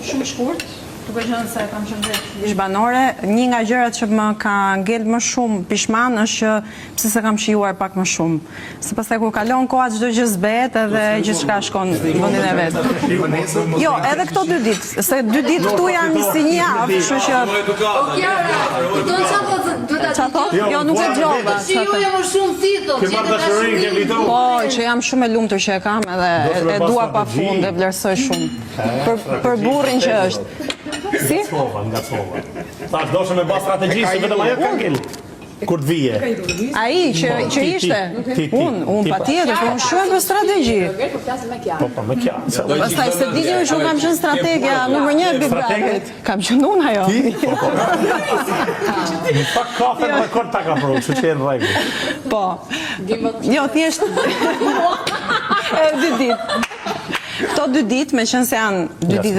shumë shkurt, duke qenë se kam qenë vetë Ish-banore, një nga gjërat që më ka ngel më shumë pishman është që pse se kam shijuar pak më shumë. Se pastaj kur kalon koha çdo gjë zbehet edhe gjithçka shkon në vendin e vet. Jo, edhe këto 2 ditë, se 2 ditë këtu janë si një javë, kështu që çapo? Jo, nuk e dëgjova. Shijuja më shumë thito. Po, që jam shumë e lumtur që e kam edhe e dua pafund, e vlerësoj shumë. Për burrin që është. Si? Nga cova. Tash doshe me bas strategji, se vetëm ajo ka ngel. Kur të vije. Ai që ishte. Unë patjetër, po unë shumë për strategji. Po me kja. Pastaj se dini që unë kam qenë strategja numër 1 Big Brother. Kam qenë unë ajo. Një pak kafe në rekord ta ka pru, që që e në rregull. Po. Jo, thjesht 2 ditë. Këto 2 ditë, me qenë se janë 2 ditë